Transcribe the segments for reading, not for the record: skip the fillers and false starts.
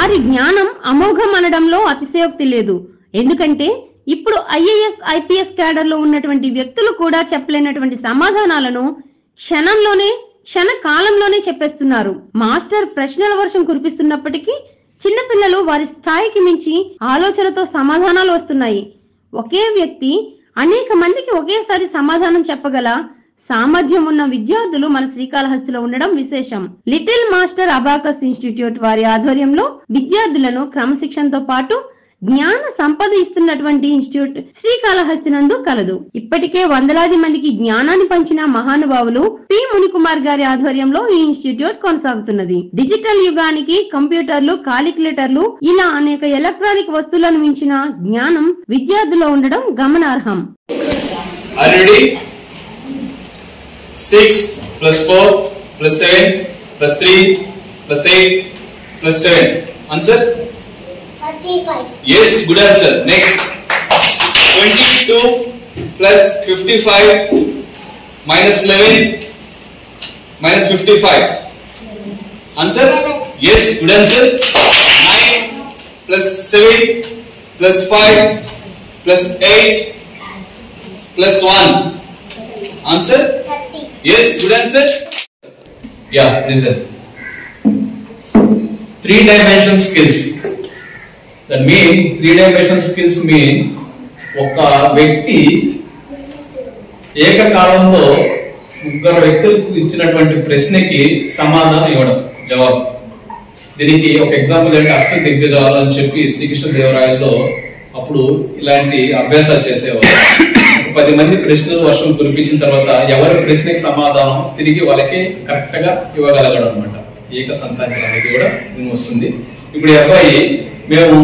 వారి జ్ఞానం అమోఘం అనడంలో అతిశయోక్తి లేదు. ఎందుకంటే ఇప్పుడు ఐఏఎస్ ఐపీఎస్ క్యాడర్ లో ఉన్నటువంటి వ్యక్తులు కూడా చెప్పలేనటువంటి సమాధానాలను క్షణ కాలంలోనే చెప్పేస్తున్నారు. మాస్టర్ ప్రశ్నల వర్షం కురిపిస్తున్నప్పటికీ చిన్నపిల్లలు వారి స్థాయికి మించి ఆలోచనతో సమాధానాలు వస్తున్నాయి. ఒకే వ్యక్తి అనేక మందికి ఒకేసారి సమాధానం చెప్పగల సామర్థ్యం ఉన్న విద్యార్థులు మన శ్రీకాళహస్తిలో ఉండడం విశేషం. లిటిల్ మాస్టర్ అబాకస్ ఇన్స్టిట్యూట్ వారి ఆధ్వర్యంలో విద్యార్థులను క్రమశిక్షణతో పాటు జ్ఞాన సంపద ఇస్తున్నటువంటి ఇన్స్టిట్యూట్ శ్రీకాళహస్తి నందు కలదు. ఇప్పటికే వందలాది మందికి జ్ఞానాన్ని పంచిన మహానుభావులు పి మునికుమార్ గారి ఆధ్వర్యంలో ఈ ఇన్స్టిట్యూట్ కొనసాగుతున్నది. డిజిటల్ యుగానికి కంప్యూటర్లు, కాలిక్యులేటర్లు ఇలా అనేక ఎలక్ట్రానిక్ వస్తువులను మించిన జ్ఞానం విద్యార్థుల్లో ఉండడం గమనార్హం. 6 plus 4 plus 7 plus 3 plus 8 plus 7. Answer? 35. Yes, good answer. Next. 22 plus 55 minus 11 minus 55. Answer? 11. Yes, good answer. 9 plus 7 plus 5 plus 8 plus 1. Answer? 30. Yes, good answer. Yeah, listen. 3-dimension skills. That mean 3-dimension skills mean ఒక వ్యక్తి ఏకకాలంలో ముగ్గురు వ్యక్తులకు ఇచ్చినటువంటి ప్రశ్నకి సమాధానం ఇవ్వడం, జవాబు. దీనికి ఒక ఎగ్జాంపుల్ ఏంటి, అష్ట దిగ్గజాలు అని చెప్పి శ్రీకృష్ణదేవరాయల్లో అప్పుడు ఇలాంటి అభ్యాసాలు చేసేవారు. 10 మంది ప్రశ్నలు వర్షం కురిపించిన తర్వాత ఎవరి ప్రశ్నకి సమాధానం తిరిగి వాళ్ళకి కరెక్ట్ గా ఇవ్వగలగడం అనమాట. ఏక సంతానం అనేది కూడా దీని వస్తుంది. ఇప్పుడు ఈ అబ్బాయి, మేము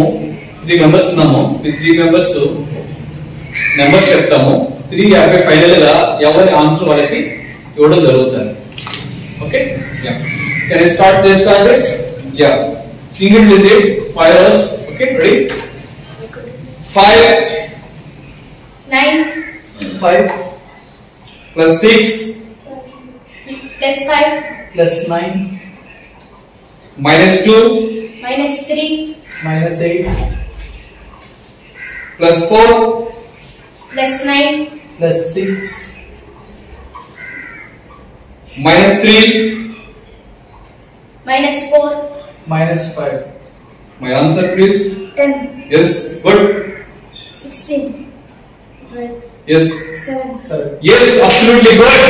3 మెంబర్స్ ఉన్నాము, 3 మెంబర్స్ నెంబర్స్ చెప్తాము. 3 50 ఫైనల్ గా ఎవరి ఆన్సర్ వాళ్ళకి ఇవ్వడం జరుగుతుంది. Okay, can I start this contest? Yeah, single digit 5 hours. Okay, ready? 5 9 5 plus 6 plus 5 plus 9 minus 2 minus 3 minus 8 plus 4 plus 9 plus 6 minus 3 minus 4 minus 5. My answer please. 10 Yes, good. 16 12 Yes. 7 Correct. Yes, absolutely good.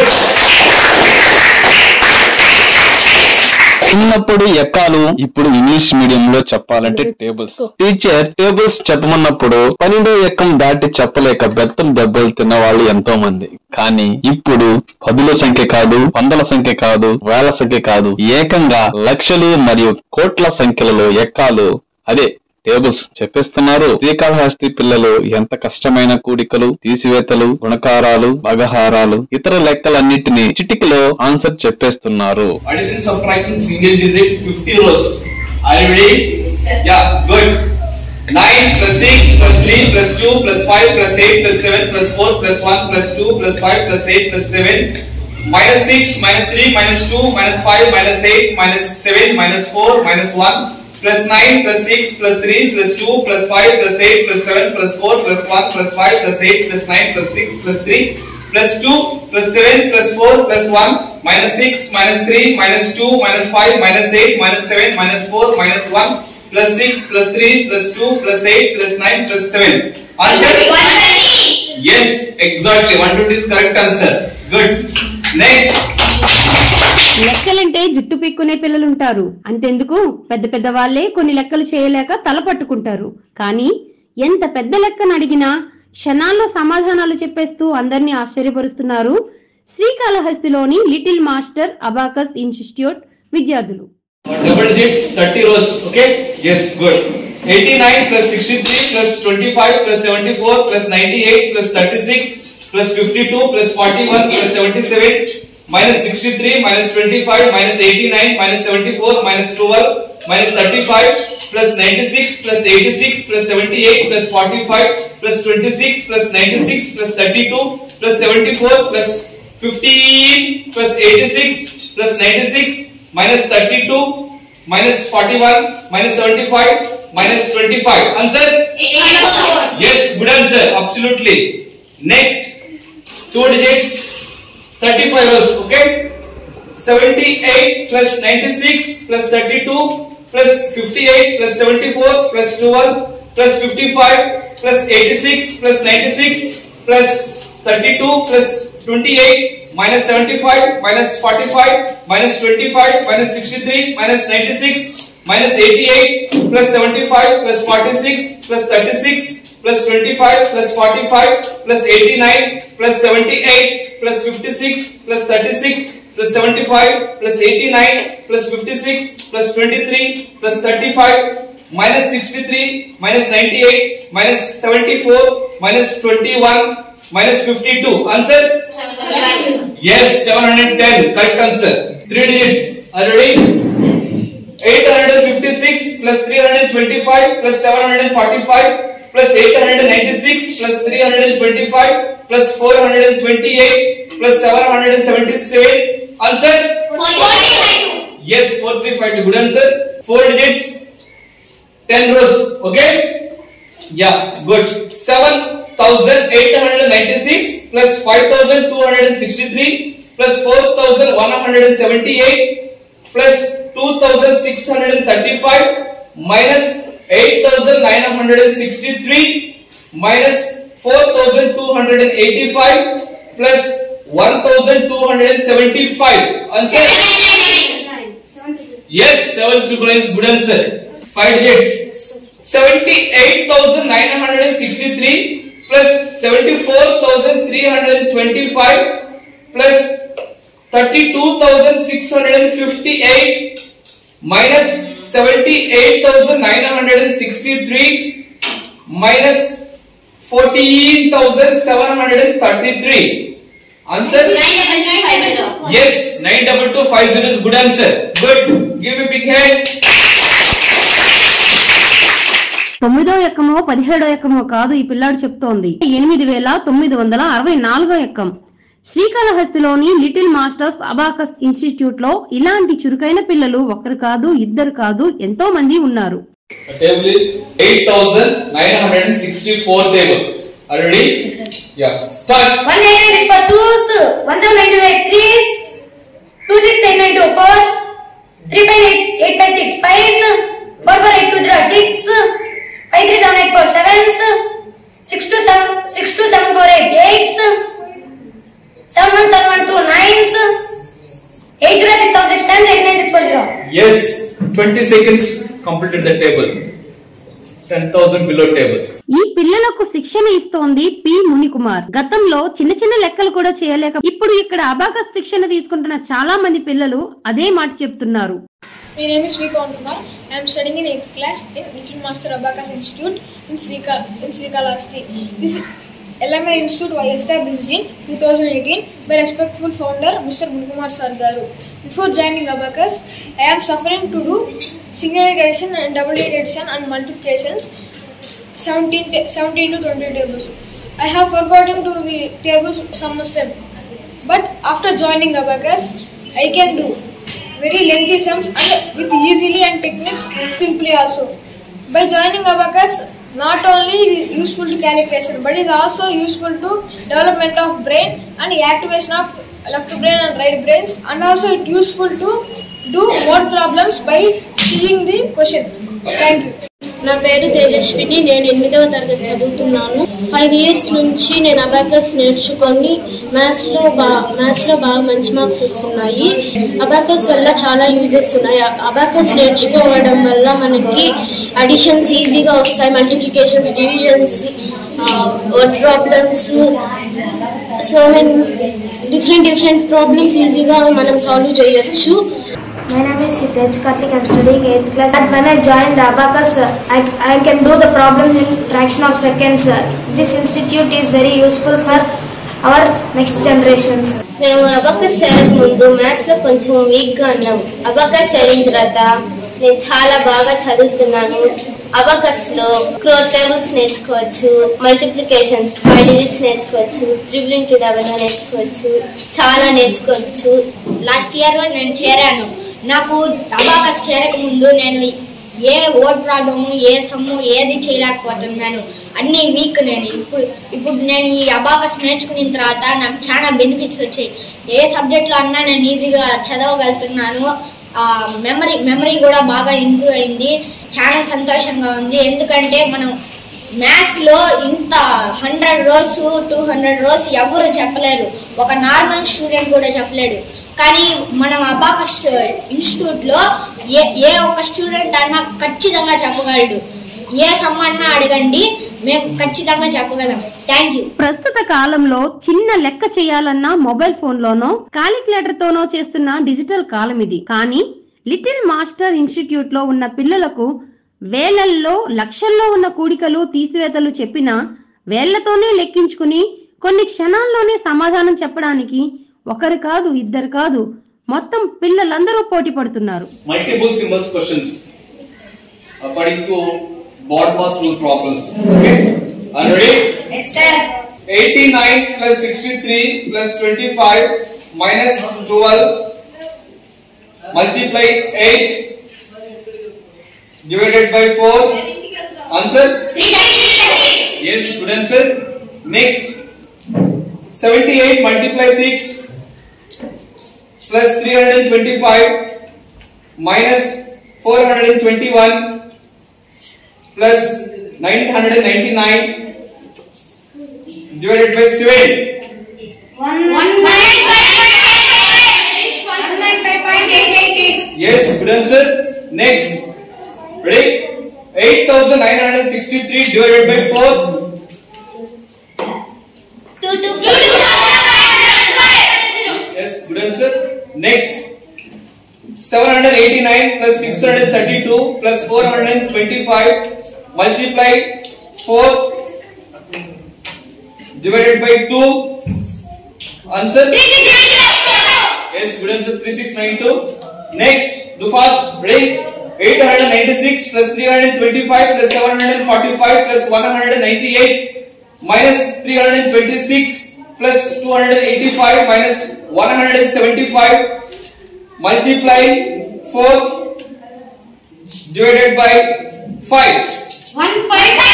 చిన్నప్పుడు ఎక్కాలు, ఇప్పుడు English medium లో చెప్పాలంటే tables. Teacher tables చెప్పమన్నప్పుడు 12వ ఎక్కం దాటి చెప్పలేక బెత్తలు దెబ్బలు తిన్న వాళ్ళు ఎంతో మంది. కానీ ఇప్పుడు 10ల సంఖ్య కాదు, 100ల సంఖ్య కాదు, 1000ల సంఖ్య కాదు, ఏకంగా లక్షలు మరియు కోట్ల సంఖ్యలలో ఎక్కాలు, అదే టేబుల్స్ చెప్పేస్తున్నారు. శ్రీకాళహస్తి పిల్లలు ఎంత కష్టమైన కూడికలు, తీసివేతలు, గుణకారాలు, భాగహారాలు, ఇతర లెక్కలన్నిటినీ చిటికలో ఆన్సర్ చెప్పేస్తున్నారు. Addition, subtraction, single digit, 50 rows. Are you ready? Yes, sir. Yeah, good. 9 plus 6 plus 3 plus 2 plus 5 plus 8 plus 7 plus 4 plus 1 plus 2 plus 5 plus 8 plus 7 minus 6 minus 3 minus 2 minus 5 minus 8 minus 7 minus 4 minus 1 plus 9 plus 6 plus 3 plus 2 plus 5 plus 8 plus 7 plus 4 plus 1 plus 5 plus 8 plus 9 plus 6 plus 3 plus 2 plus 7 plus 4 plus 1 minus 6 minus 3 minus 2 minus 5 minus 8 minus 7 minus 4 minus 1 plus 6 plus 3 plus 2 plus 8 plus 9 plus 7. Answer? 120. Yes, exactly. 120 is correct answer. Good. Next. లెక్కలంటే జుట్టు పిక్కునే పిల్లలుంటారు. అంతెందుకు, పెద్ద పెద్ద వాళ్లే కొన్ని లెక్కలు చేయలేక తల పట్టుకుంటారు. కానీ ఎంత పెద్ద లెక్కను అడిగినా క్షణాల్లో సమాధానాలు చెప్పేస్తూ అందరినీ ఆశ్చర్యపరుస్తున్నారు శ్రీకాళహస్తిలోని లిటిల్ మాస్టర్ అబాకస్ ఇన్స్టిట్యూట్ విద్యార్థులు. Double digit 30 rows. Okay? Yes, good. 89 plus 63 plus 25 plus 74 plus 98 plus 36 plus 52 plus 41 plus 77 minus 63 minus 25 minus 89 minus 74 minus 12 minus 35 plus 96 plus 86 plus 78 plus 45 plus 26 plus 96 plus 32 plus 74 plus 15 plus 86 plus 96 minus 32 minus 41 minus 75 minus 25. Answer? 84. Yes, good answer. Absolutely. Next, 2 digits, 35 rows. Okay. 78 plus 96 plus 32 plus 58 plus 74 plus 12 plus 55 plus 86 plus 96 plus 32 plus 28 minus 75 minus 45 minus 25 minus 63 minus 96 minus 88 plus 75 plus 46 plus 36 plus 25 plus 45 plus 89 plus 78 plus 56 plus 36 plus 75 plus 89 plus 56 plus 23 plus 35 minus 63 minus 98 minus 74 minus 21 minus 52. Answer? 7. Yes, 710. Correct answer. 3 digits. Are you ready? 856 plus 325 plus 745 plus 896 plus 325 plus 428 plus 777. Answer? 452. Yes, 4352. Good answer. 4 digits. 10 rows. Okay? Yeah, good. 7,896 plus 5,263 plus 4,178 plus 2,635 minus 8,963 minus 4,285 plus 1,275. Answer? 799. Yes, 799 is good answer. 5 digits. 78,963 plus 74,325 plus 32,658 minus 78,963 minus 14,733. Answer? 99950. Yes, 92250 is good answer. Good. Give me a big hand. 9వ ఎక్కమో 17వ ఎక్కమో కాదు ఈ పిల్లాడు చెప్తోంది 8,964వ ఎక్కం. శ్రీకాళహస్తిలోని little masters abacus institute లో ఇలాంటి చురుకైన పిల్లలు ఒకరు కాదు ఇద్దరు కాదు ఎంతో మంది ఉన్నారు. The table is 8,964 table. Are you ready? Yes, sir. Yeah. Start. 188 is for 2s, 1798 3s, 26892 4s, 35856 5s, 448206, 53784 7s, 62748 8s, 71712 9s, 80616 10s, 89640. Yes. 20 seconds completed the table. 10,000 below table. ఈ పిల్లలకు శిక్షణ ఇస్తోంది పి మునికుమార్. గతంలో చిన్న చిన్న లెక్కలు కూడా చేయలేక ఇప్పుడు ఇక్కడ అబాకస్ శిక్షణ తీసుకుంటున్న చాలా మంది పిల్లలు అదే మాట చెప్తున్నారు. My name is Pawan Kumar. I am studying in 8th class in Little Master Abacus Institute in Srikalahasti. This LMI Institute was established in 2018 by respectful founder Mr. Munkumar Sir Garu. Before joining Abacus, I am suffering to do single addition and double addition and multiplications 17 to 20 tables. I have forgotten to the tables some step. But after joining Abacus, I can do very lengthy sums and with easily and technique simply also. By joining Abacus, not only it is useful to calculation, but is also useful to development of brain and activation of left brain and right brains, and also it useful to do word problems by seeing the questions. Thank you. నా పేరు తేజస్విని. నేను 8వ తరగతి చదువుతున్నాను. 5 years నుంచి నేను abacus నేర్చుకొని మ్యాథ్స్లో బాగా మంచి మార్క్స్ వస్తున్నాయి. అబాకస్ వల్ల చాలా యూజెస్ ఉన్నాయి. అబాకస్ నేర్చుకోవడం వల్ల మనకి అడిషన్స్ ఈజీగా వస్తాయి, multiplications, divisions, word problems, so many different problems ఈజీగా మనం సాల్వ్ చేయొచ్చు. My name is Sitej Karthik. I am studying 8th class. And when I joined Abacus, I can do the problems in fraction of seconds. This institute is very useful for our next generations. మేము abacus చేరక ముందు మ్యాథ్స్లో కొంచెం వీక్గా ఉన్నాము. Abacus చేరిన తర్వాత నేను చాలా బాగా చదువుతున్నాను. అబాకస్లో క్రోస్ టేబుల్స్ నేర్చుకోవచ్చు, మల్టిప్లికేషన్స్ 5 digits నేర్చుకోవచ్చు, 3 into 11 నేర్చుకోవచ్చు, చాలా నేర్చుకోవచ్చు. లాస్ట్ ఇయర్ నేను చేరాను. నాకు అబాకస్ చేరక ముందు నేను ఏ వర్డ్ ప్రాబ్లము ఏ సమ్ము ఏది చేయలేకపోతున్నాను, అన్ని వీక్. నేను ఇప్పుడు నేను ఈ అబాకస్ నేర్చుకున్న తర్వాత నాకు చాలా బెనిఫిట్స్ వచ్చాయి. ఏ సబ్జెక్ట్లో అన్నా నేను ఈజీగా చదవగలుగుతున్నాను. మెమరీ కూడా బాగా ఇంప్రూవ్ అయింది. చాలా సంతోషంగా ఉంది. ఎందుకంటే మనం మ్యాథ్స్లో ఇంత 100 rows 200 rows ఎవరు చెప్పలేరు, ఒక నార్మల్ స్టూడెంట్ కూడా చెప్పలేడు. కానీ మనం అబాకస్ ఇన్స్టిట్యూట్లో ఏ ఒక్క స్టూడెంట్ అన్నా ఖచ్చితంగా చెప్పగలడు. ఏ సమ్మన్నా అడగండి, మేము ఖచ్చితంగా చెప్పగలం. Thank you. ప్రస్తుత కాలంలో చిన్న లెక్క చేయాలన్నా మొబైల్ ఫోన్లోనో కాలిక్యులేటర్ తోనో చేస్తున్న డిజిటల్ కాలం ఇది. కానీ లిటిల్ మాస్టర్ ఇన్స్టిట్యూట్ లో ఉన్న పిల్లలకు వేలల్లో లక్షల్లో ఉన్న కూడికలు తీసివేతలు చెప్పినా వేళ్లతోనే లెక్కించుకుని కొన్ని క్షణాల్లోనే సమాధానం చెప్పడానికి ఒకరు కాదు, ఇద్దరు కాదు, మొత్తం పిల్లలందరూ పోటీ పడుతున్నారు. Multiple symbols questions according to Bodmer's rule problems. Okay, are you ready? Yes sir. 89 plus 63 plus 25 minus 12 multiply 8 divided by 4. Answer? 3. Yes, good answer. Next, 78 multiply 6 plus 325 minus 421 plus 999 divided by 7. 195.888. Yes, good answer. Next, ready? 8963 divided by 4. 2. Yes, good answer. Next, 789 plus 632 plus 425 multiply 4 divided by 2. Answer? 3. Yes, good answer. 3692. Next, do fast. Ready? 896 plus 325 plus 745 plus 198 minus 326 plus 285 minus 175 multiply 4 divided by 5. 155.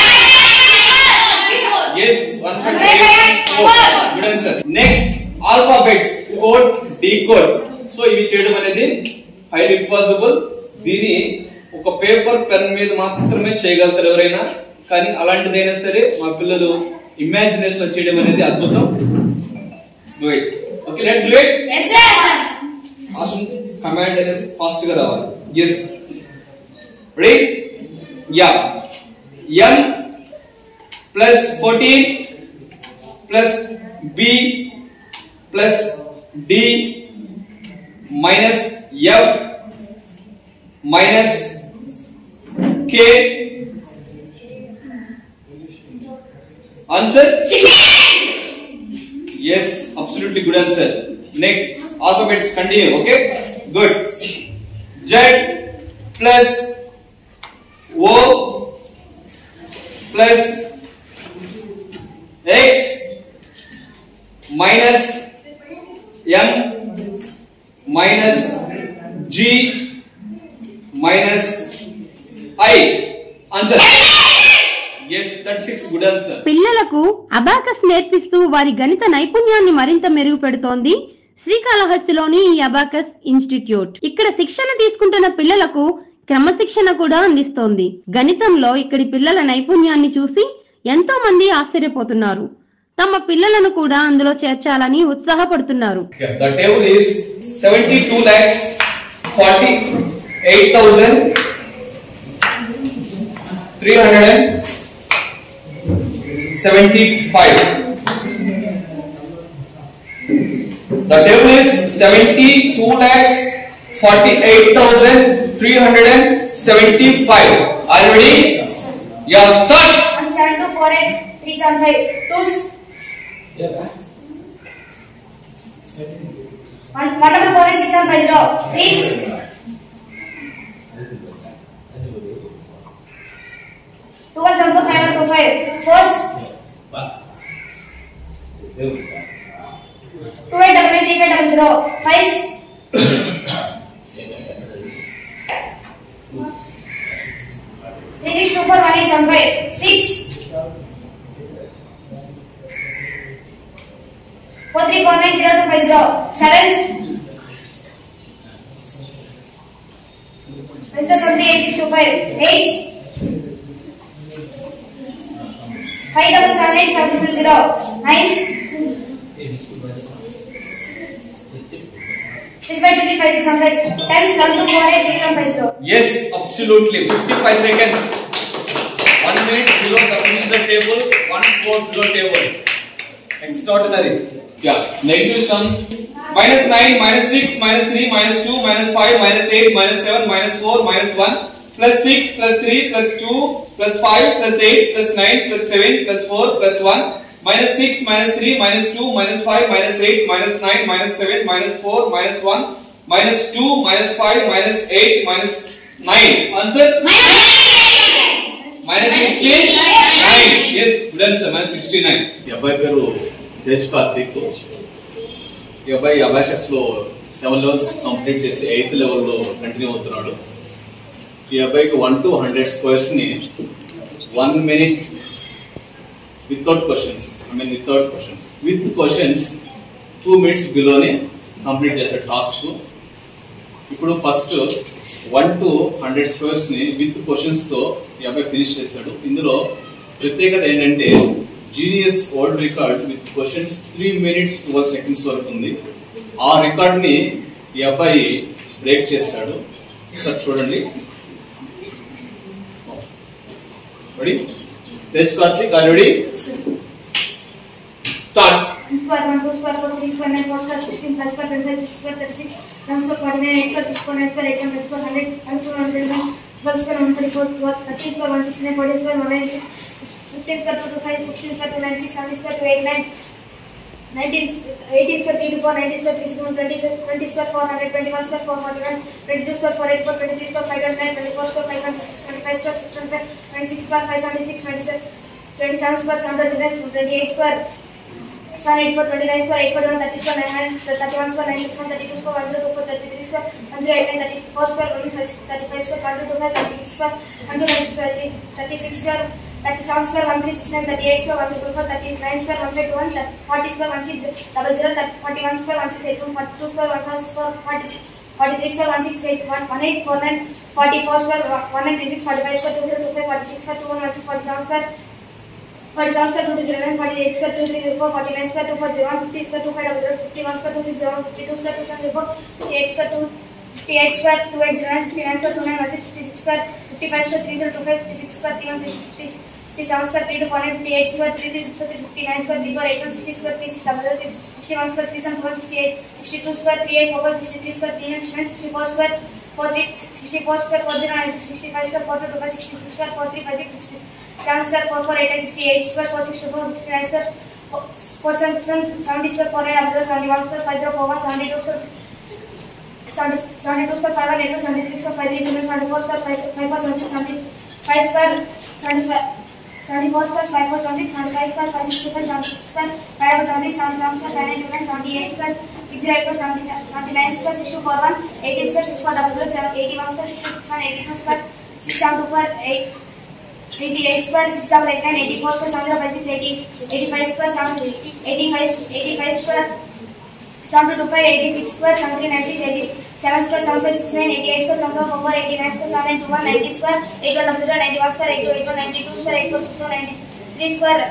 Yes, 154. Good answer. Next, alphabets, code, decode. So, ఇవి చేయడం అనేది highly impossible. దీని ఒక paper pen మీద మాత్రమే చేయగలుగుతారు ఎవరైనా. కానీ అలాంటిదైనా సరే మా పిల్లలు ఇమాజినేషన్ లో చేయడం అనేది అద్భుతం. Do it. Okay, let's do it. Yes sir. Command అనేది ఫాస్ట్ గా రావాలి. Yes. Ready? Yeah. M plus 14 plus B plus D minus F minus K. Answer? 16. Yes, absolutely good answer. Next, alphabets continue. Okay, good. Z plus O plus X minus M minus G minus I. Answer? Yes, 36 good answer. పిల్లలకు abacus నేర్పిస్తూ వారి గణిత నైపుణ్యాన్ని మరింత మెరుగుపెడుతోంది శ్రీకాళహస్తిలోని ఈ abacus institute. ఇక్కడ శిక్షణ తీసుకుంటున్న పిల్లలకు క్రమశిక్షణ కూడా అందిస్తోంది. గణితంలో ఇక్కడి పిల్లల నైపుణ్యాన్ని చూసి ఎంతో మంది ఆశ్చర్యపోతున్నారు. తమ పిల్లలను కూడా అందులో చేర్చాలని ఉత్సాహపడుతున్నారు. The table is 72,48,375. The table is 72,48,375. Are you ready? Yeah, start. 17248,375. 2s. 148,650. 3s. 2174,525. 4s. 28,350. 5s. 75 6 43490250 7 738625 8 577870 9 65235 10 72483750. Yes, absolutely. 55 seconds. 1 minute below the finisher table, 1/4 below table. Extraordinary. Yeah. Negative sums. -9, -6, -3, -2, -5, -8, -7, -4, -1, +6, +3, +2, +5, +8, +9, +7, +4, +1, -6, -3, -2, -5, -8, -9, -7, -4, -1, -2, -5, -8, -9. Answer? -69. Yes, good answer. -69. ఈ అబ్బాయి పేరు తేజ్ కార్తిక్. ఈ అబ్బాయి abacus లో 7 levels complete చేసి 8th లెవెల్లో continue అవుతున్నాడు. ఈ అబ్బాయికి 1 to 100 స్క్వేర్స్ ని 1 minute without questions, with questions 2 minutes బిలోనే complete చేసే టాస్క్. ఇప్పుడు ఫస్ట్ 1 to 100 స్క్వేర్స్ ని విత్ క్వశ్చన్స్ తో ఈ అబ్బాయి ఫినిష్ చేస్తాడు. ఇందులో ప్రత్యేకత ఏంటంటే genius world record with questions 3 minutes 12 seconds వరకు ఉంది. ఆ రికార్డ్ ని ఈ అబ్బాయి బ్రేక్ చేస్తాడు. సార్ చూడండి. Ready? Tej Karthik, are ready? Start. 1 square 1 2 square 4 3 square 9 4 square 16 plus square 25 6 square 36 7 square 49 8 square 6 square 9 square 8 square 100 1 square 109 12 square 144 13 square 169 40 square 196 15 square 225 16 square 296 17 square 289 18 square 324 19 square 361 20 square 400 21 square 441 22 square 484 23 square 509 24 square 576 25 square 625 26 square 576 27 square 729 28 square 784 29 square 841 30 square 900 31 square 961 32 square 1024 33 square 1089 34 square 135 square 1225 36 square 126 36 square 37 square 1369 38 square 124 39 square 151 40 square 1600 41 square 1681 42 square 174 43 square 168 1849 44 square 1936 45 square 2025 46 square 2116 47 square 47 square 2209 48 square 2304 49 square 2401 50 square 2500 51 square 260 52 square 274 58 square 58 square 2809 59 square 2916 56 square 55 square 3025 56 square 3150 57 square 3248 58 square 3364 59 square 3481 60 square 3600 61 square 3768 62 square 3844 63 square 3969 64 square 64 square 4096 65 square 4225 66 square 4356 7 square 4488 68 square 464 69 square 4761 70 square 4800 71 square 5041 72 square 72 square 5184 73 square 5329 74 square 5476 75 square 74 square 5476 75 square 565 76 square 576 77 square 599 78 square 6084 79 square 6241 80 square 6400 81 square 661 82 square 6724 88 square 6889 84 square 7056 85 square 85 square 725 86 square 7396 7 square 7569 88 square 7744 89 square 7921 90 square 8100 91 square 8281 92 square 8464 93 square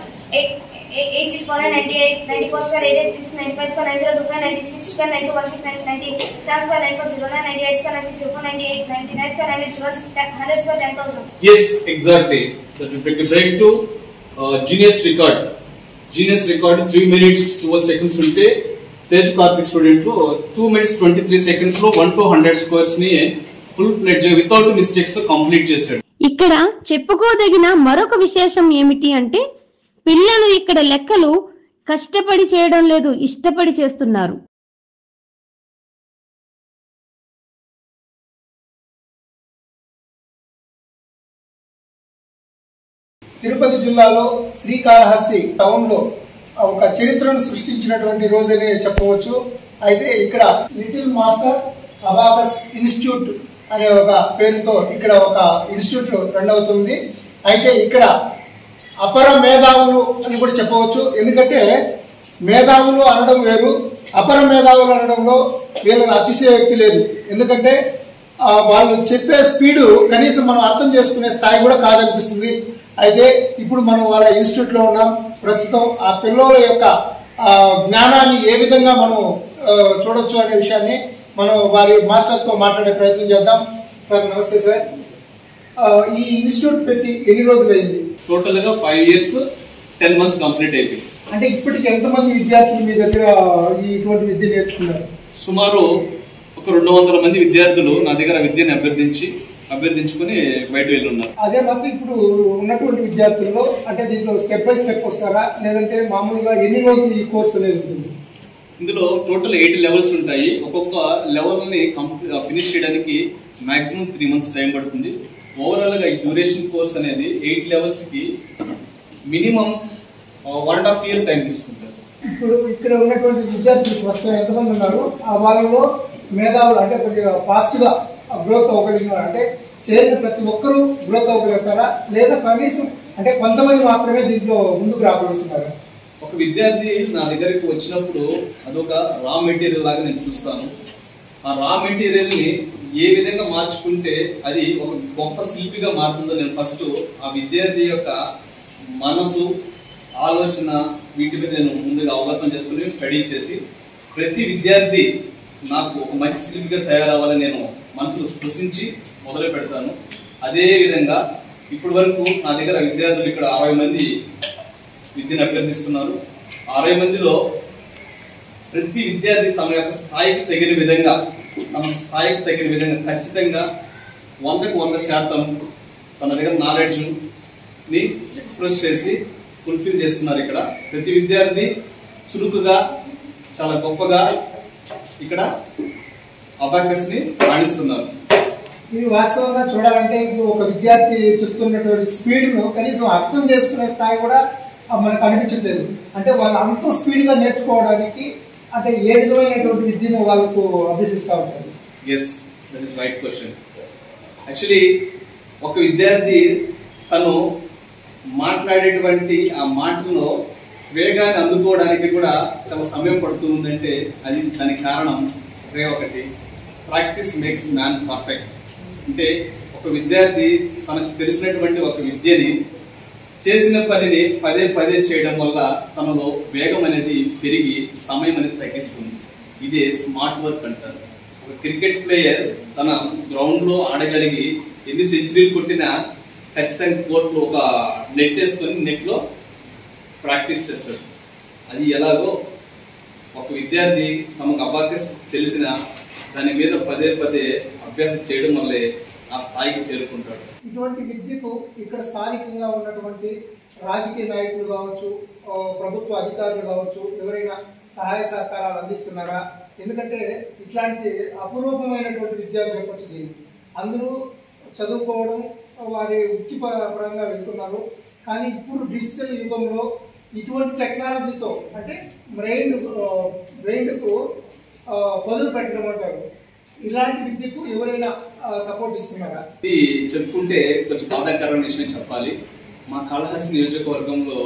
8649 98 94 square 88 95 square 9025 96 square 9216 90 7 square 9409 98 square 9604 98 99 square 901 100 square 10000. Yes, exactly. That will take a break to Genius record. Genius record 3 minutes 12 seconds ఉంటే Tej Karthik student 2 minutes 23 seconds లో 1 to 100 squares ని full fledged without mistakes తో complete చేశాడు. ఇక్కడ చెప్పుకోదగిన మరొక విశేషం ఏమిటి అంటే పిల్లలు ఇక్కడ లెక్కలు కష్టపడి చేయడం లేదు, ఇష్టపడి చేస్తున్నారు. తిరుపతి జిల్లాలో శ్రీకాళహస్తి టౌన్ లో ఒక చరిత్రను సృష్టించినటువంటి రోజనే చెప్పవచ్చు. అయితే ఇక్కడ లిటిల్ మాస్టర్ అబాకస్ ఇన్స్టిట్యూట్ అనే ఒక పేరుతో ఇక్కడ ఒక ఇన్స్టిట్యూట్ రన్ అవుతుంది. అయితే ఇక్కడ అపర మేధావులు అని కూడా చెప్పవచ్చు. ఎందుకంటే మేధావులు అనడం వేరు, అపర మేధావులు అనడంలో వీళ్ళకి అతిశయోక్తి లేదు. ఎందుకంటే వాళ్ళు చెప్పే స్పీడు కనీసం మనం అర్థం చేసుకునే స్థాయి కూడా కాదనిపిస్తుంది. అయితే ఇప్పుడు మనం వాళ్ళ ఇన్స్టిట్యూట్లో ఉన్నాం. ప్రస్తుతం ఆ పిల్లల యొక్క జ్ఞానాన్ని ఏ విధంగా మనం చూడొచ్చు అనే విషయాన్ని మనం వారి మాస్టర్తో మాట్లాడే ప్రయత్నం చేద్దాం. సార్ నమస్తే సార్. ఈ ఇన్స్టిట్యూట్ పెట్టి ఎన్ని రోజులు అయింది? టోటల్ గా 5 years 10 months కంప్లీట్ అయిపోయింది. అంటే ఇప్పటికి ఎంతమంది విద్యార్థులు మీ దగ్గర ఇటువంటి విద్య నేర్చుకున్నారు? సుమారు ఒక 200 మంది విద్యార్థులు నా దగ్గర విద్యను అభ్యర్థించుకుని బయట వెళ్ళి ఉన్నారు. అదే మాకు ఇప్పుడు ఉన్నటువంటి విద్యార్థుల్లో అంటే దీంట్లో స్టెప్ బై స్టెప్ వస్తారా, లేదంటే మామూలుగా ఎన్ని రోజులు ఈ కోర్సు అనేది ఉంటుంది? ఇందులో టోటల్ 8 levels ఉంటాయి. ఒక్కొక్క లెవెల్ ని ఫినిష్ చేయడానికి మాక్సిమం 3 months టైం పడుతుంది. ఓవరాల్ గా ఈ డ్యూరేషన్ కోర్స్ అనేది 8 levels కి మినిమం 1.5 year టైం తీసుకుంటారు. ఇప్పుడు ఇక్కడ ఉన్నటువంటి విద్యార్థులు ప్రస్తుతం ఎంతమంది ఉన్నారు? వాళ్ళలో మేధావులు అంటే కొద్దిగా ఫాస్ట్ గా గ్రోత్ అవ్వగలిగినారు, అంటే చేరిన ప్రతి ఒక్కరూ గ్రోత్ అవ్వగలుగుతారా, లేదా కనీసం అంటే కొంతమంది మాత్రమే దీంట్లో ముందుకు రాగలుగుతున్నారు? ఒక విద్యార్థి నా దగ్గరికి వచ్చినప్పుడు అదొక రా మెటీరియల్ లాగా నేను చూస్తాను. ఆ రా మెటీరియల్ ని ఏ విధంగా మార్చుకుంటే అది ఒక గొప్ప శిల్పిగా మారుతుందో నేను ఫస్ట్ ఆ విద్యార్థి యొక్క మనసు, ఆలోచన వీటి మీద నేను ముందుగా అవగతం చేసుకుని స్టడీ చేసి ప్రతి విద్యార్థి నాకు ఒక మంచి శిల్పిగా తయారవ్వాలని నేను మనసులో స్పృశించి మొదలు పెడతాను. అదే విధంగా ఇప్పటి వరకు నా దగ్గర విద్యార్థులు ఇక్కడ 60 మంది విద్యను అభ్యర్థిస్తున్నారు. 60 మందిలో ప్రతి విద్యార్థి తమ యొక్క స్థాయికి తగిన విధంగా ఖచ్చితంగా 100కు 100% తన దగ్గర నాలెడ్జ్ ని ఎక్స్ప్రెస్ చేసి ఫుల్ఫిల్ చేస్తున్నారు. ఇక్కడ ప్రతి విద్యార్థి చురుకుగా చాలా గొప్పగా ఇక్కడ అబాకస్ ని రాణిస్తున్నారు. ఇది వాస్తవంగా చూడాలంటే ఇప్పుడు ఒక విద్యార్థి చూస్తున్నటువంటి స్పీడ్ ను కనీసం అర్థం చేసుకునే స్థాయి కూడా మనకు అనిపించట్లేదు. అంటే వాళ్ళు అంత స్పీడ్ గా నేర్చుకోవడానికి అంటే ఏ విధమైనటువంటి విద్యను వాళ్ళకు అభ్యసిస్తూ ఉంటారు? Yes, that is right question. Actually ఒక విద్యార్థి తను మాట్లాడేటువంటి ఆ మాటల్లో వేగాన్ని అందుకోవడానికి కూడా చాలా సమయం పడుతూ ఉందంటే అది దానికి కారణం ఒకటి ప్రాక్టీస్ మేక్స్ మ్యాన్ పర్ఫెక్ట్. అంటే ఒక విద్యార్థి తనకు తెలిసినటువంటి ఒక విద్యని చేసిన పనిని పదే చేయడం వల్ల తనలో వేగం అనేది పెరిగి సమయం అనేది తగ్గిస్తుంది. ఇదే స్మార్ట్ వర్క్ అంటారు. ఒక క్రికెట్ ప్లేయర్ తన గ్రౌండ్ లో ఆడగలిగి ఎన్ని సెంచరీలు కొట్టినా ఖచ్చితంగా కోర్టులో ఒక నెట్ వేసుకొని నెట్ లో ప్రాక్టీస్ చేస్తాడు. అది ఎలాగో ఒక విద్యార్థి తమకు అబాకస్ తెలిసిన దాని మీద పదే అభ్యాసం చేయడం వల్లే ఆ స్థాయికి చేరుకుంటాడు. ఇటువంటి విద్యకు ఇక్కడ స్థానికంగా ఉన్నటువంటి రాజకీయ నాయకులు కావచ్చు, ప్రభుత్వ అధికారులు కావచ్చు, ఎవరైనా సహాయ సహకారాలు అందిస్తున్నారా? ఎందుకంటే ఇట్లాంటి అపురూపమైనటువంటి విద్య చెప్పచ్చు దీన్ని. అందరూ చదువుకోవడం వారి వృత్తిపరంగా వెళ్తున్నారు. కానీ ఇప్పుడు డిజిటల్ యుగంలో ఇటువంటి టెక్నాలజీతో అంటే బ్రెయిన్కు పదులు పెట్టడం అంటారు, ఇలాంటి విద్యకు ఎవరైనా సపోర్ట్ ఇస్తున్నారా? ఇది చెప్పుకుంటే కొంచెం బాధాకరమైన విషయం చెప్పాలి. మా కాళహస్తి నియోజకవర్గంలో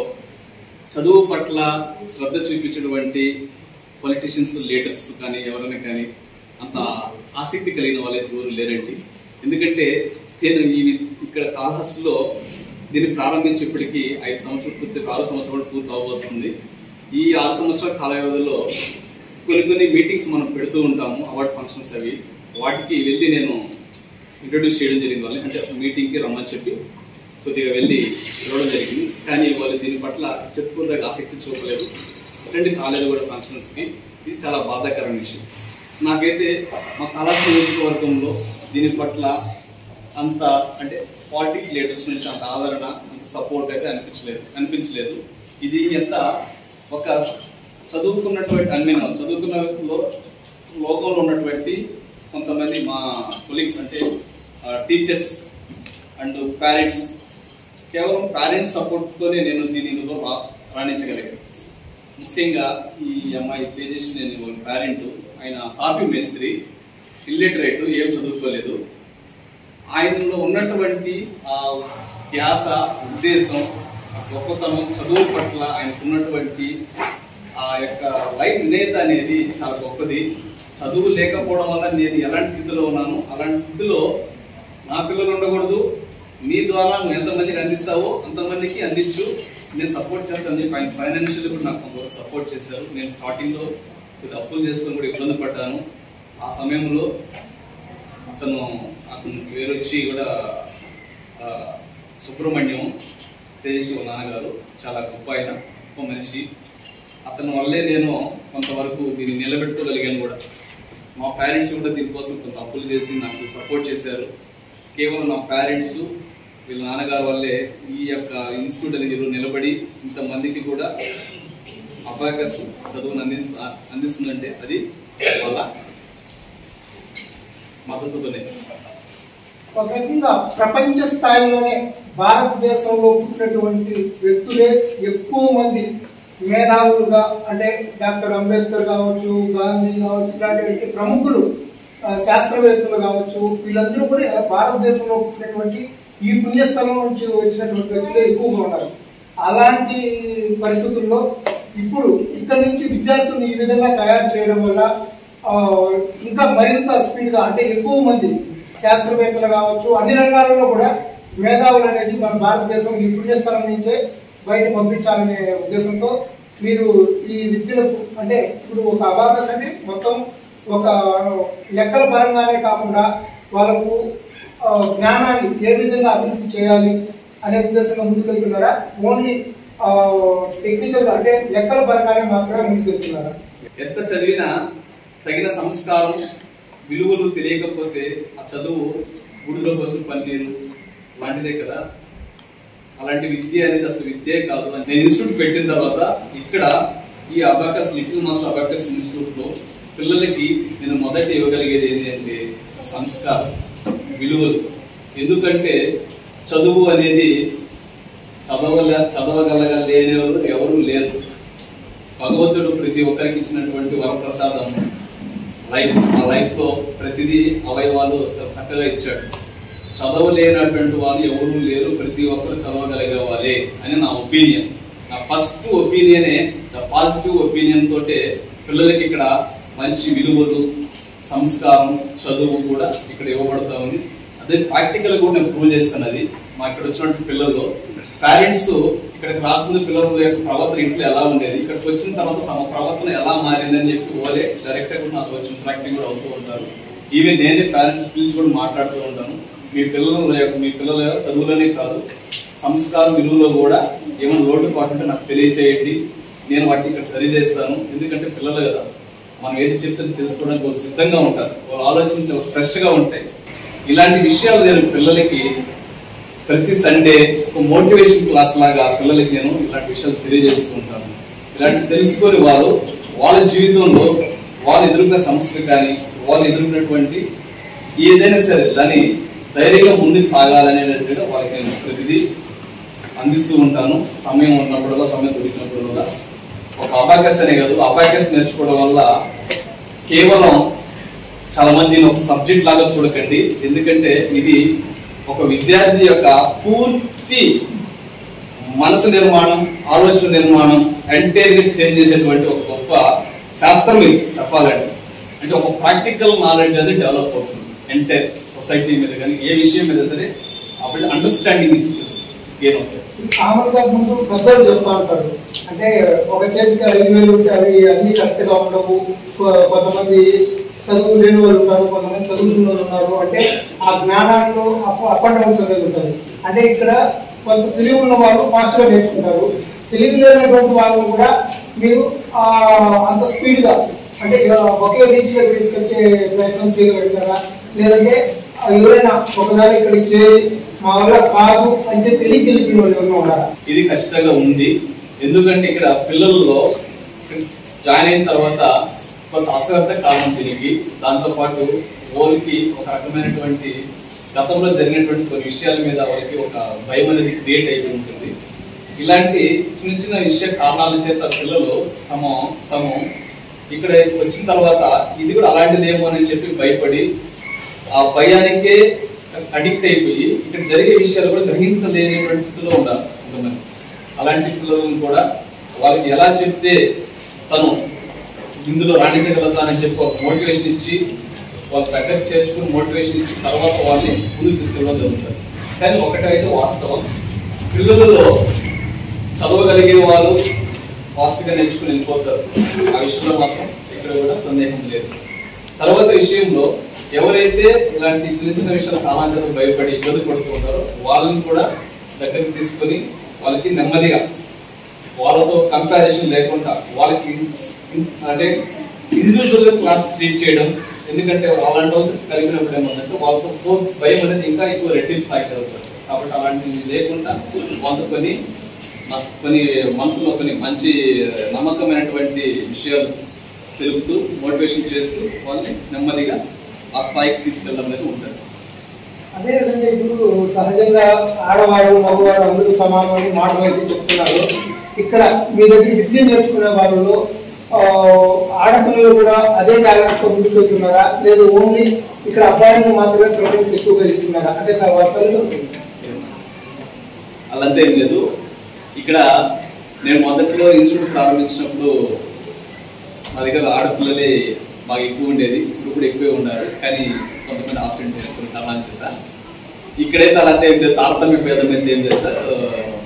చదువు పట్ల శ్రద్ధ చూపించినటువంటి పొలిటీషియన్స్, లీడర్స్ కానీ ఎవరైనా కానీ అంత ఆసక్తి కలిగిన వాళ్ళైతే ఎవరు లేరండి. ఎందుకంటే నేను ఇక్కడ కాళహస్తిలో దీన్ని ప్రారంభించేప్పటికీ 5 సంవత్సరాలు 6 సంవత్సరాలు పూర్తి అవ్వస్తుంది. ఈ 6 సంవత్సరాల కాల వ్యవధిలో కొన్ని మీటింగ్స్ మనం పెడుతూ ఉంటాము, అవార్డ్ ఫంక్షన్స్. అవి వాటికి వెళ్ళి నేను ఇంట్రొడ్యూస్ చేయడం జరిగింది. వాళ్ళని అంటే మీటింగ్కి రమ్మని చెప్పి కొద్దిగా వెళ్ళి చూడడం జరిగింది. కానీ వాళ్ళు దీని పట్ల చెప్పుకోదగ్గ ఆసక్తి చూపలేదు. అటెండ్ కాలేదు కూడా ఫంక్షన్స్కి. ఇది చాలా బాధాకరమైన విషయం. నాకైతే మా కాళహస్తి నియోజకవర్గంలో దీని పట్ల అంత అంటే పాలిటిక్స్ లీడర్స్ నుంచి అంత ఆదరణ, అంత సపోర్ట్ అయితే అనిపించలేదు. ఇది ఎంత ఒక చదువుకున్న లోకంలో ఉన్నటువంటి కొంతమంది మా కొలీగ్స్ అంటే టీచర్స్ అండ్ పేరెంట్స్, కేవలం పేరెంట్స్ సపోర్ట్తోనే నేను దీనిలో రాణించగలిగాను. ముఖ్యంగా ఈ అమ్మాయి తేజస్వి నేను పేరెంట్, ఆయన తాపీ మేస్త్రి, ఇల్లిటరేట్, ఏం చదువుకోలేదు. ఆయనలో ఉన్నటువంటి ధ్యాస, ఉద్దేశం, గొప్పతనం, చదువు పట్ల ఆయనకున్నటువంటి ఆ యొక్క లైఫ్ వినేత అనేది చాలా గొప్పది. చదువు లేకపోవడం వల్ల నేను ఎలాంటి స్థితిలో ఉన్నాను, అలాంటి స్థితిలో నా పిల్లలు ఉండకూడదు. మీ ద్వారా నువ్వు ఎంతమందికి అందిస్తావో అంతమందికి అందించు, నేను సపోర్ట్ చేస్తానని చెప్పి ఆయన ఫైనాన్షియల్ కూడా నాకు కొంత సపోర్ట్ చేశారు. నేను స్టార్టింగ్లో కొద్ది అప్పులు చేసుకొని కూడా ఇబ్బంది పడ్డాను. ఆ సమయంలో అతను పేరు వచ్చి కూడా సుబ్రహ్మణ్యం తేజస్వి వాళ్ళ నాన్నగారు, చాలా గొప్ప ఆయన, గొప్ప మనిషి. అతని వల్లే నేను కొంతవరకు దీన్ని నిలబెట్టుకోగలిగాను కూడా. మా పేరెంట్స్ కూడా దీనికోసం కొంత అప్పులు చేసి నాకు సపోర్ట్ చేశారు. కేవలం నా పేరెంట్స్ వీళ్ళ నాన్నగారు వల్లే ఈ యొక్క ఇన్స్టిట్యూట్ అనేది నిలబడి ఇంతమందికి కూడా అబాకస్ చదువును అందిస్తుందంటే అది వాళ్ళ మద్దతుతోనే. ఒక రకంగా ప్రపంచ స్థాయిలోనే భారతదేశంలో పుట్టినటువంటి వ్యక్తులే ఎక్కువ మంది మేధావులుగా, అంటే డాక్టర్ అంబేద్కర్ కావచ్చు, గాంధీ కావచ్చు, ఇలాంటి ప్రముఖులు శాస్త్రవేత్తలు కావచ్చు, వీళ్ళందరూ కూడా భారతదేశంలో పుట్టినటువంటి ఈ పుణ్యస్థలం నుంచి వచ్చినటువంటి వ్యక్తులే ఎక్కువగా ఉన్నారు. అలాంటి పరిస్థితుల్లో ఇప్పుడు ఇక్కడి నుంచి విద్యార్థులను ఈ విధంగా తయారు చేయడం వల్ల ఇంకా మరింత స్పీడ్గా, అంటే ఎక్కువ మంది శాస్త్రవేత్తలు కావచ్చు, అన్ని రంగాలలో కూడా మేధావులు అనేది మన భారతదేశం ఈ పుణ్యస్థలం నుంచే బయట పంపించాలనే ఉద్దేశంతో మీరు ఈ విద్యలకు, అంటే ఇప్పుడు ఒక అబాకస్ అంటే మొత్తం ఒక లెక్కల పరంగానే కాకుండా వాళ్ళకు జ్ఞానాన్ని ఏ విధంగా అభివృద్ధి చేయాలి అనే ఉద్దేశంగా ముందుకెళ్తున్నారా? ఓన్లీ టెక్నికల్ అంటే లెక్కల పరంగానే మాత్రమే ముందుకెళ్తున్నారా? ఎంత చదివినా తగిన సంస్కారం, విలువలు తెలియకపోతే ఆ చదువు బూడిద కోసం పనిలేదు లాంటిదే కదా. అలాంటి విద్య అనేది అసలు విద్యే కాదు. నేను ఇన్స్టిట్యూట్ పెట్టిన తర్వాత ఇక్కడ ఈ abacus little master abacus institute లో పిల్లలకి నేను మొదట ఇవ్వగలిగేది ఏంటి అంటే సంస్కారం, విలువలు. ఎందుకంటే చదువు అనేది చదవగలగలేని ఎవరు లేరు. భగవంతుడు ప్రతి ఒక్కరికి ఇచ్చినటువంటి వరప్రసాదం లైఫ్. ఆ లైఫ్ లో ప్రతిదీ అవయవాలు చక్కగా ఇచ్చాడు. చదవలేనటువంటి వాళ్ళు ఎవరు లేరు, ప్రతి ఒక్కరు చదవగలిగేవాళ్ళే అని నా ఒపీనియన్. నా ఫస్ట్ ఒపీనియనే, ద పాజిటివ్ ఒపీనియన్ తోటే పిల్లలకి ఇక్కడ మంచి విలువలు, సంస్కారం, చదువు కూడా ఇక్కడ ఇవ్వబడతా ఉంది. అదే ప్రాక్టికల్ కూడా నేను ప్రూవ్ చేస్తాను. అది మా ఇక్కడ వచ్చినటువంటి పిల్లల్లో పేరెంట్స్ ఇక్కడికి రాకుండా పిల్లల యొక్క ప్రవర్తన ఇంట్లో ఎలా ఉండేది, ఇక్కడికి వచ్చిన తర్వాత తమ ప్రవర్తన ఎలా మారిందని చెప్పి వాళ్ళే డైరెక్ట్ గా నాతో వచ్చి ఇంటరాక్టింగ్ కూడా అవుతూ ఉంటారు. ఈవెన్ నేనే పేరెంట్స్ పిలిచి కూడా మాట్లాడుతూ ఉంటాను. మీ పిల్లల చదువులోనే కాదు, సంస్కారం, విలువలో కూడా ఏమైనా లోటుపాటు ఉంటే నాకు తెలియచేయండి, నేను వాటిని ఇక్కడ సరి చేస్తాను. ఎందుకంటే పిల్లలు కదా, మనం ఏది చెప్తే తెలుసుకోవడానికి వాళ్ళు సిద్ధంగా ఉంటారు, వాళ్ళు ఆలోచించి ఫ్రెష్ గా ఉంటాయి. ఇలాంటి విషయాలు నేను పిల్లలకి ప్రతి సండే ఒక మోటివేషన్ క్లాస్ లాగా పిల్లలకి నేను ఇలాంటి విషయాలు తెలియజేస్తూ ఉంటాను. ఇలాంటి తెలుసుకొని వాళ్ళ జీవితంలో వాళ్ళు ఎదుర్కొన్న సమస్యలు కానీ, వాళ్ళు ఎదుర్కొన్నటువంటి ఏదైనా సరే దాన్ని ధైర్యంగా ముందుకు సాగాలనేటట్టుగా వాళ్ళకి నేను ప్రతిదీ అందిస్తూ ఉంటాను. సమయం ఉన్నప్పుడల్లా, సమయం దొరికినప్పుడల్లా. ఒక అబాకస్ అనే కాదు, అబాకస్ నేర్చుకోవడం వల్ల కేవలం చాలా మంది ఒక సబ్జెక్ట్ లాగా చూడకండి. ఎందుకంటే ఇది ఒక విద్యార్థి యొక్క పూర్తి మనసు నిర్మాణం, ఆలోచన నిర్మాణం ఎంటైర్గా చేంజ్ చేసేటువంటి ఒక గొప్ప శాస్త్రం ఇది చెప్పాలంటే. అంటే ఒక ప్రాక్టికల్ నాలెడ్జ్ అనేది డెవలప్ అవుతుంది ఎంటైర్ సొసైటీ మీద కానీ, ఏ విషయం మీద సరే అప్పుడు అండర్స్టాండింగ్ గెయిన్ అవుతుంది. మామూలుగా ముందు పెద్దలు చెప్తా ఉంటారు, అంటే ఒక చేతికి 5,000 ఉంటే అవి అన్ని కరెక్ట్ గా ఉండవు, కొంతమంది చదువు లేని వాళ్ళు ఉంటారు, కొంతమంది చదువుకున్న వాళ్ళు ఉన్నారు. అంటే ఆ జ్ఞానాల్లో అప్ అండ్ డౌన్స్ అనేది ఉంటుంది. అంటే ఇక్కడ కొంత తెలివి ఉన్న వాళ్ళు ఫాస్ట్ గా నేర్చుకుంటారు, తెలివి లేనటువంటి వాళ్ళు కూడా మీరు అంత స్పీడ్ గా, అంటే ఒకే రీచ్ దగ్గర తీసుకొచ్చే ప్రయత్నం చేయగలుగుతారా? లేదంటే ఎవరైనా ఒకసారి ఇక్కడికి చేరి మా వల్ల కాదు అని చెప్పి వెళ్ళిపోయిన వాళ్ళు ఎవరైనా ఉన్నారా? ఇది ఖచ్చితంగా ఉంది. ఎందుకంటే ఇక్కడ పిల్లల్లో జాయిన్ అయిన తర్వాత కొంత అశ్రద్ధ కారణం దీనికి. దాంతోపాటు వాళ్ళకి ఒక రకమైనటువంటి గతంలో జరిగినటువంటి కొన్ని విషయాల మీద వాళ్ళకి ఒక భయం అనేది క్రియేట్ అయిపోయి ఉంటుంది. ఇలాంటి చిన్న చిన్న కారణాల చేత పిల్లలు తమ ఇక్కడ వచ్చిన తర్వాత ఇది కూడా అలాంటిదేమో అని చెప్పి భయపడి, ఆ భయానికే అడిక్ట్ అయిపోయి ఇక్కడ జరిగే విషయాలు కూడా గ్రహించలేనటువంటి స్థితిలో ఉండాలి కొంతమంది. అలాంటి పిల్లలను కూడా వాళ్ళకి ఎలా చెప్తే తను ఇందులో రాణించగలుగుతానని చెప్పి ఒక మోటివేషన్ ఇచ్చి వాళ్ళ దగ్గరికి చేర్చుకుని మోటివేషన్ ఇచ్చి తర్వాత వాళ్ళని ముందుకు తీసుకెళ్ళడం జరుగుతుంది. కానీ ఒకటైతే వాస్తవం, పిల్లలలో చదవగలిగే వాళ్ళు ఫాస్ట్గా నేర్చుకుని వెళ్ళిపోతారు. ఆ విషయంలో మాత్రం ఇక్కడ కూడా సందేహం లేదు. తర్వాత విషయంలో ఎవరైతే ఇలాంటి చిన్న చిన్న విషయాలు కామాంచాలకు భయపడి ఇబ్బంది పడుతూ ఉంటారో వాళ్ళని కూడా దగ్గరికి తీసుకొని వాళ్ళకి నెమ్మదిగా వాళ్ళతో కంపారిజన్ లేకుండా వాళ్ళకి అంటే ఇండివిజువల్గా క్లాస్ ట్రీట్ చేయడం. ఎందుకంటే అలాంటి వాళ్ళు కలిపినప్పుడు ఏమంటే వాళ్ళతో భయం అనేది ఇంకా ఎక్కువ రెట్టింపు స్థాయి చదువుతారు. కాబట్టి అలాంటివి లేకుండా వాళ్ళతో కొన్ని మనసులో కొన్ని మంచి నమ్మకమైనటువంటి విషయాలు తెలుపుతూ మోటివేషన్ చేస్తూ వాళ్ళని నెమ్మదిగా ఆ స్థాయికి తీసుకెళ్ళడం అనేది ఉంటుంది. అదేవిధంగా ఇప్పుడు సహజంగా ఆడవారు మగవారు అందరూ సమానమని మాటలు అయితే చెప్తున్నారు. ఇక్కడ మీ దగ్గర విద్య నేర్చుకునే వాళ్ళలో ఆడపిల్లలు కూడా అదే టాలెంట్ తో ముందుకు వెళ్తున్నారా, లేదు ఓన్లీ ఇక్కడ అబ్బాయిని మాత్రమే ప్రిఫరెన్స్ ఎక్కువగా ఇస్తున్నారా? అంటే అలాంతా ఏం లేదు. ఇక్కడ నేను మొదట్లో ఇన్స్టిట్యూట్ ప్రారంభించినప్పుడు మా దగ్గర ఆడపిల్లలే బాగా ఎక్కువ ఉండేది, ఇప్పుడు కూడా ఎక్కువే ఉన్నారు. కానీ కొంతమంది ఆబ్సెంట్ చేసుకుని కారణాలు చేత ఇక్కడైతే అలాంటి ఏం లేదు, తారతమ్య భేదం అయితే ఏం లేదు సార్.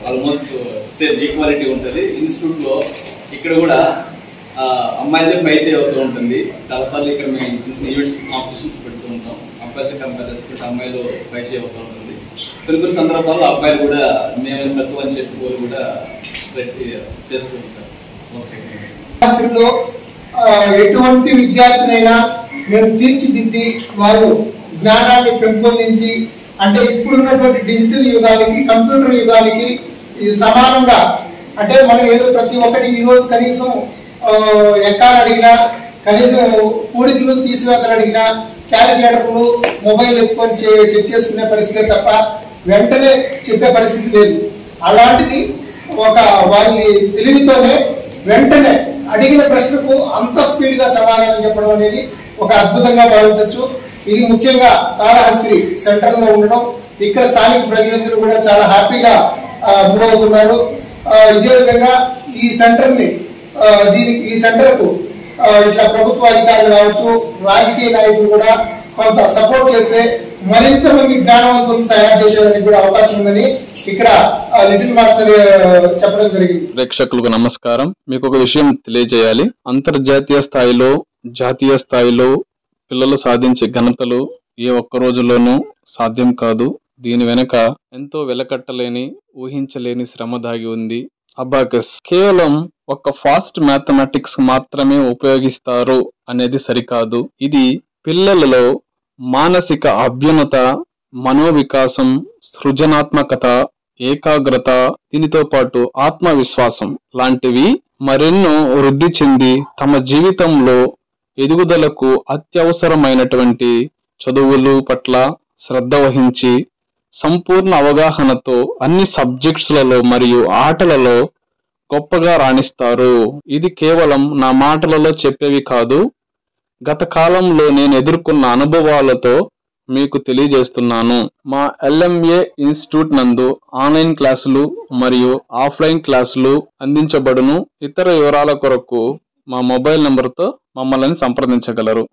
ఆల్మోస్ట్ సేమ్ ఈక్వాలిటీ ఉంటుంది. ఇన్స్టిట్యూట్లో ఇక్కడ కూడా అమ్మాయిలతో పై చేయవుతూ ఉంటుంది. చాలాసార్లు ఇక్కడ మేము చిన్న చిన్న ఈవెంట్స్ కాంపిటీషన్స్ పెడుతూ ఉంటాం. అబ్బాయిలతో కంపేర్ చేసుకుంటే అమ్మాయిలు పై చేయవుతూ ఉంటుంది. కొన్ని సందర్భాల్లో అబ్బాయిలు కూడా మేము తక్కువ అని చెప్పి వాళ్ళు కూడా చేస్తూ ఉంటారు. ఓకే, ఎటువంటి విద్యార్థినైనా మేము తీర్చిదిద్ది వారు జ్ఞానాన్ని పెంపొందించి, అంటే ఇప్పుడున్నటువంటి డిజిటల్ యుగానికి కంప్యూటర్ యుగానికి సమానంగా, అంటే మనం ఏదో ప్రతి ఒక్కటి ఈరోజు కనీసం ఎక్కాలు అడిగినా, కనీసం కూడికలు తీసివేతలు అడిగినా క్యాలిక్యులేటర్లు మొబైల్ ఎత్తుకొని చెక్ చేసుకునే పరిస్థితి తప్ప వెంటనే చెప్పే పరిస్థితి లేదు. అలాంటిది ఒక వారి తెలివితోనే వెంటనే అడిగిన ప్రశ్నకు అంత స్పీడ్ గా సమాధానం చెప్పడం అనేది ఒక అద్భుతంగా భావించవచ్చు. ఇది ముఖ్యంగా కాళహస్తి సెంటర్ లో ఉండడం, ఇక్కడ స్థానిక ప్రజలందరూ కూడా చాలా హ్యాపీగా మూవ్ అవుతున్నారు. ఇదే విధంగా ఈ సెంటర్ ని ఈ సెంటర్ కు ఇట్లా ప్రభుత్వ అధికారులు కావచ్చు, రాజకీయ నాయకులు కూడా కొంత సపోర్ట్ చేస్తే మరింత మంది జ్ఞానవంతులను తయారు చేసేదానికి కూడా అవకాశం ఉందని ఇక్కడ లిటిల్ మాస్టర్ చెప్పడం జరిగింది. ప్రేక్షకులకు నమస్కారం. మీకు ఒక విషయం తెలియజేయాలి. అంతర్జాతీయ స్థాయిలో, జాతీయ స్థాయిలో పిల్లలు సాధించే ఘనతలు ఏ ఒక్క రోజులోనూ సాధ్యం కాదు. దీని వెనుక ఎంతో వెలకట్టలేని, ఊహించలేని శ్రమ దాగి ఉంది. అబాకస్ కేవలం ఒక ఫాస్ట్ మ్యాథమెటిక్స్ మాత్రమే ఉపయోగిస్తారు అనేది సరికాదు. ఇది పిల్లలలో మానసిక అభ్యున్నత, మనోవికాసం, సృజనాత్మకత, ఏకాగ్రత, దీనితో పాటు ఆత్మవిశ్వాసం లాంటివి మరెన్నో వృద్ధి చెంది తమ జీవితంలో ఎదుగుదలకు అత్యవసరమైనటువంటి చదువులు పట్ల శ్రద్ధ వహించి సంపూర్ణ అవగాహనతో అన్ని సబ్జెక్ట్స్లలో మరియు ఆటలలో గొప్పగా రాణిస్తారు. ఇది కేవలం నా మాటలలో చెప్పేవి కాదు, గత కాలంలో నేను ఎదుర్కొన్న అనుభవాలతో మీకు తెలియజేస్తున్నాను. మా LMA ఇన్స్టిట్యూట్ నందు ఆన్లైన్ క్లాసులు మరియు ఆఫ్లైన్ క్లాసులు అందించబడును. ఇతర వివరాల కొరకు మా మొబైల్ నంబర్తో మమ్మల్ని సంప్రదించగలరు.